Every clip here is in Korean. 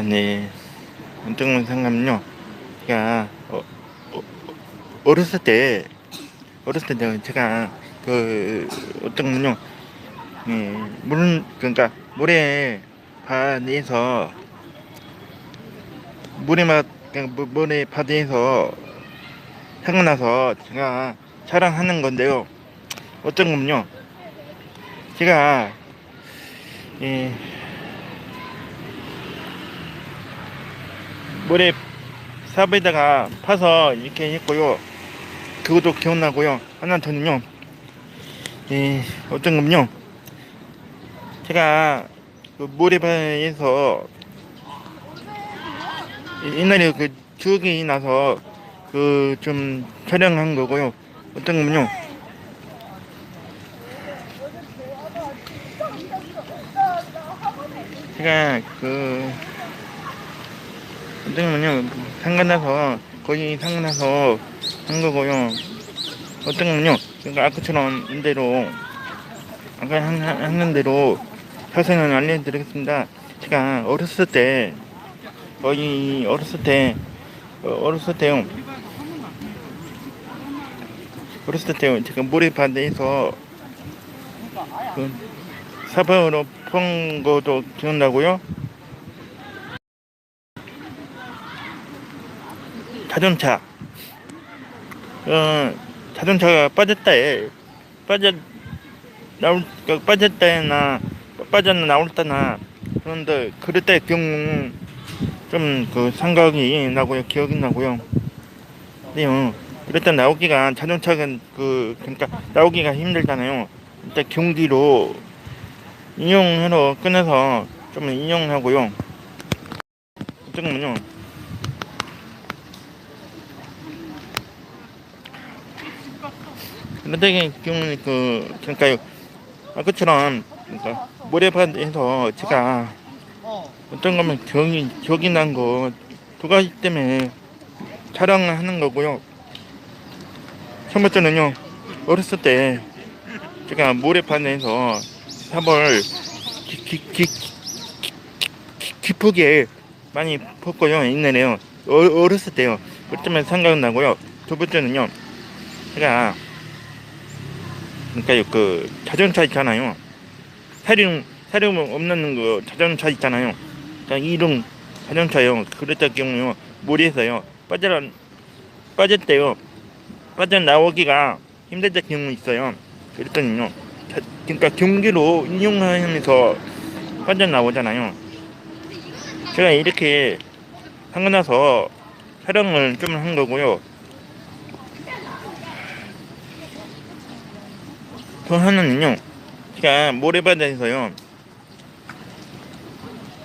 네. 어떤 상관은요. 제가 어렸을 때 제가 그 어떤 건요. 물 그러니까 모래바다에서 생각나서 제가 자랑하는 건데요. 어떤 건요. 제가 예, 모래 삽에다가 파서 이렇게 했고요. 그것도 기억나고요. 하나 더는요. 어떤 건요. 제가 그 모래바다에서 옛날에 그 추억이 나서 그 좀 촬영한 거고요. 어떤 건요. 제가 그 어떤 건요. 상관나서 한 거고요. 어떤 건요. 그러니까 아까처럼 인대로 아까 하는 대로 자세는 알려드리겠습니다. 제가 어렸을 때요. 제가 모래바다에서 그 사방으로 폰 것도 기억나고요. 자동차, 자동차가 빠졌 빠졌나 나올 때나 그런데 그럴 때 경우 좀 그 생각이 나고요. 기억이 나고요. 네요. 일단 나오기가 자동차가 그러니까 나오기가 힘들잖아요. 일단 경기로 인용해서 끊어서 좀 인용하고요. 잠깐만요. 그런데 경우는 그러니까 아까처럼 그러니까 모래바다에서 제가 어떤 거면 기억이 난 거 두 가지 때문에 촬영을 하는 거고요. 첫 번째는요. 어렸을 때 제가 모래바다에서 삽을 깊게 많이 팠고요. 옛날에요. 어렸을 때요. 그때만 생각나고요. 두 번째는요. 제가 그러니까 그 자전차 있잖아요. 사륜 없는 그 자전차 있잖아요. 그러니까 이동 자전차요. 그랬을 경우요. 물에서요. 빠졌대요. 빠져나오기가 힘들 때 경우 있어요. 그랬더니요. 그러니까 경기로 인용하면서 빠져나오잖아요. 제가 이렇게 하고 나서 촬영을 좀 한 거고요. 또 하나는요. 제가 모래바다에서요.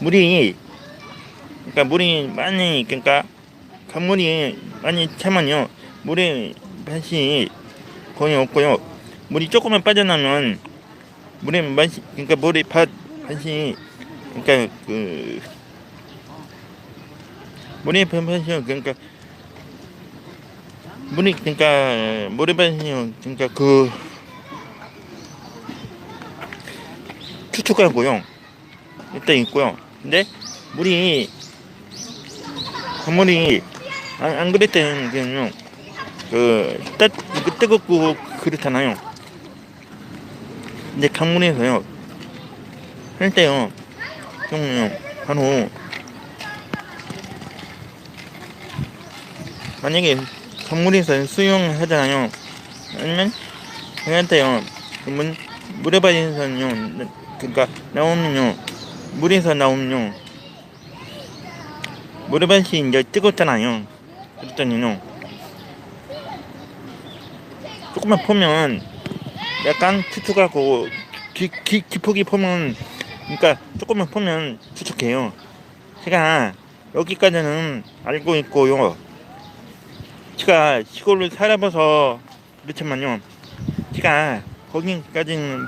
물이 많이 강물이 많이 차면요. 물의 맛이 거의 없고요. 물이 조금만 빠져나면 물의 맛이 그러니까 그 물의 맛이요. 물의 맛이요. 축축하고요. 일단 있고요. 근데 물이 강물이 안 그랬다는 게요. 뜨겁고 그렇잖아요. 근데 강물에서요. 할 때요. 좀 바로 만약에 강물에서 수영하잖아요. 아니면 할 때요. 그러면 물에바에서는요. 나오면요. 물에서 나오면요. 모래밭이 이제 뜨겁잖아요. 그랬더니요. 조금만 보면 약간 축축하고 깊게 보면 그러니까 조금만 보면 축축해요. 제가 여기까지는 알고 있고요. 제가 시골을 살아봐서 그렇지만요. 제가 거기까지는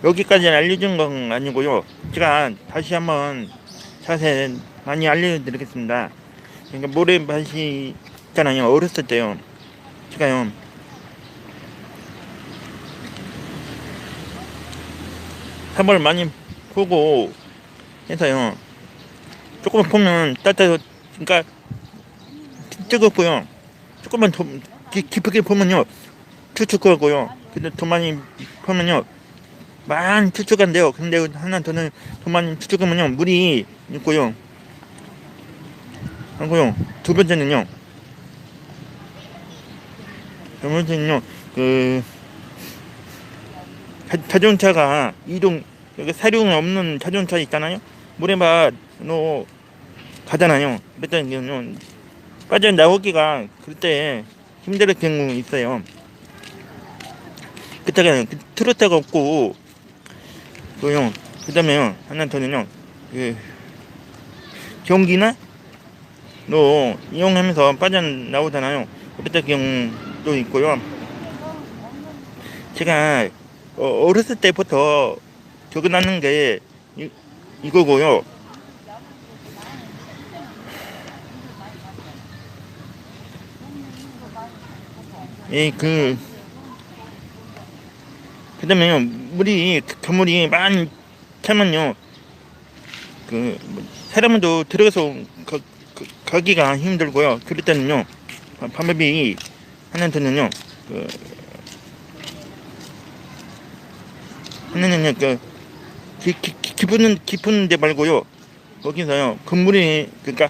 여기까지 알려준 건 아니고요. 제가 다시 한번 자세히 많이 알려드리겠습니다. 그러니까 모래밭이 있잖아요. 어렸을 때요. 제가요. 삽을 많이 보고 해서요. 조금만 보면 따뜻해. 그러니까 뜨겁고요. 조금만 더 깊게 보면요 축축하고요. 근데 더 많이 보면요 많이 축축한데요. 근데 하나 더 많이 축축하면요 물이 있고요. 하고요. 두 번째는요 그 자동차가 이동 여기 사륜 없는 자동차 있잖아요. 물에만 가잖아요. 그랬더니 빠져나오기가 그때 힘들 경우 있어요. 그때가 트로트가 없고 그요. 그다음에요 하나 더는요 그 경기나 이용하면서 빠져나오잖아요. 그때 경우도 있고요. 제가 어렸을 때부터 적어놨는 게 이거고요. 그다음에 그물이 많이 차면요 사람도 들어가서 가기가 힘들고요. 그럴 때는요 방법이 하나는 깊은 데 말고요. 거기서요 그러니까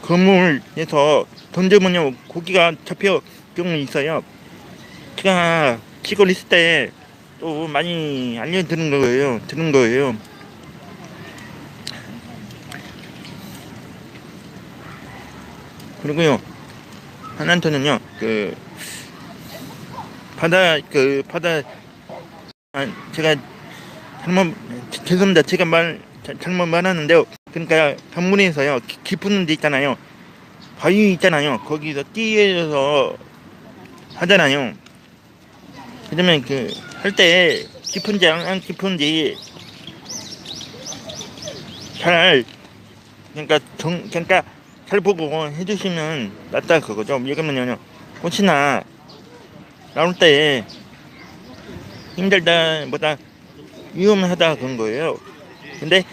그물에서 던져보면 고기가 잡혀 경우 있어요. 제가 시골 있을 때 또 많이 들은 거예요. 그리고요 하나는요 바다 제가 죄송합니다. 제가 잘못 말하는데요. 그러니까 강물에서요 깊은 데 있잖아요. 바위 있잖아요. 거기서 뛰어서 하잖아요. 그러면 할 때 깊은지 안 깊은지 잘 그러니까 잘 보고 해주시면 낫다 그거죠. 왜냐면요 혹시나 나올 때 힘들다 보다 위험하다 그런 거예요. 근데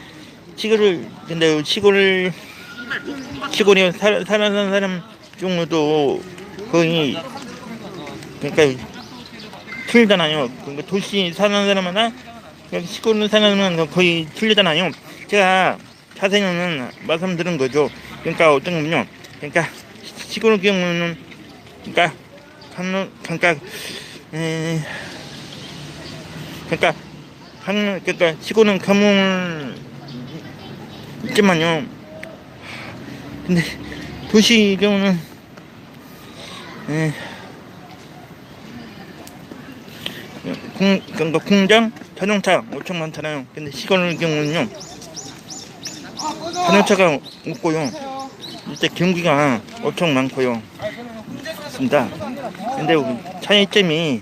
시골에 살아가는 사람 중에도 거의 그러니까 틀리잖아요. 그러니까 도시 사는 사람이나 시골에 사는 사람은 거의 틀리잖아요. 제가 자세히는 말씀드린 거죠. 그러니까 어떤 거면요. 그러니까 시골 경우는 그러니까 에, 그러니까 시골은 가물 있지만요. 근데 도시 경우는 그러니까 공장 자동차 엄청 많잖아요. 근데 시골 경우는요 자동차가 없고요. 이때 경기가 엄청 많고요. 그렇습니다. 근데 차이점이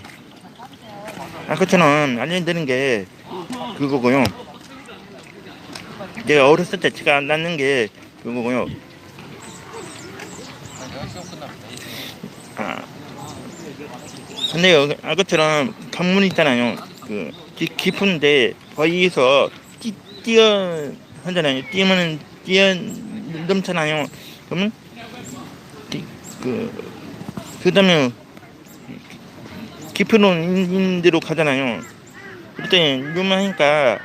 아까처럼 알려드리는 게 그거고요. 내가 어렸을 때 제가 낳는 게 그거고요. 근데 아까처럼 강물 있잖아요. 깊은데 바위에서 뛰어 하잖아요. 뛰어 넘잖아요. 그러면 그다음에 깊은 데로 가잖아요. 그때 위험하니까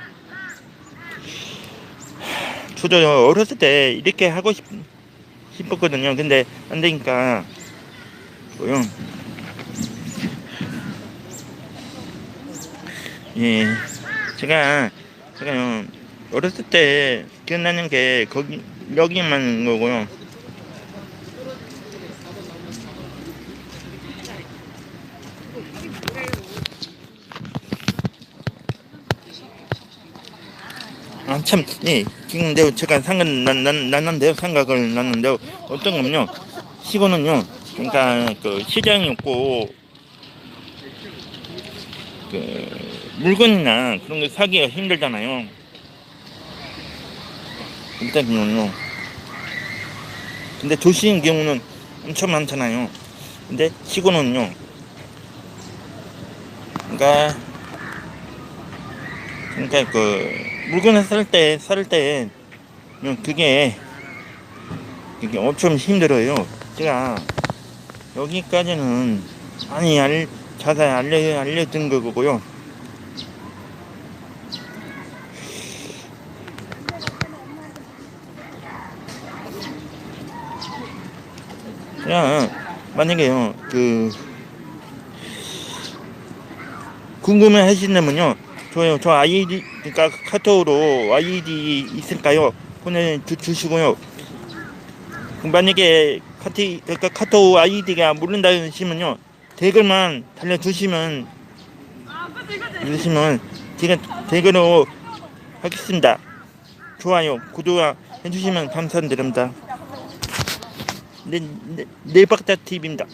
저도 어렸을 때 이렇게 하고 싶었거든요. 근데 안 되니까 뭐요. 예, 제가요 어렸을 때 기억나는 게 여기만 거고요. 참, 예, 근데 제가 생각을 났는데요. 어떤 거면요, 시골은요, 그러니까 시장이 없고 물건이나 그런 거 사기가 힘들잖아요. 일단은요. 근데 도시인 경우는 엄청 많잖아요. 근데 시골은요, 그러니까 물건을 살 때 그게 엄청 힘들어요. 제가 여기까지는 많이 자세히 알려준 거고요. 그냥 만약에요 궁금해 하신다면요 저 아이디 그러니까 카톡으로 아이디 있을까요? 보내주시고요. 만약에 그러니까 카톡 아이디가 모른다 하시면요 댓글만 달려주시면 제가 댓글로 하겠습니다. 좋아요 구독 해주시면 감사드립니다. 네 박자 TV입니다.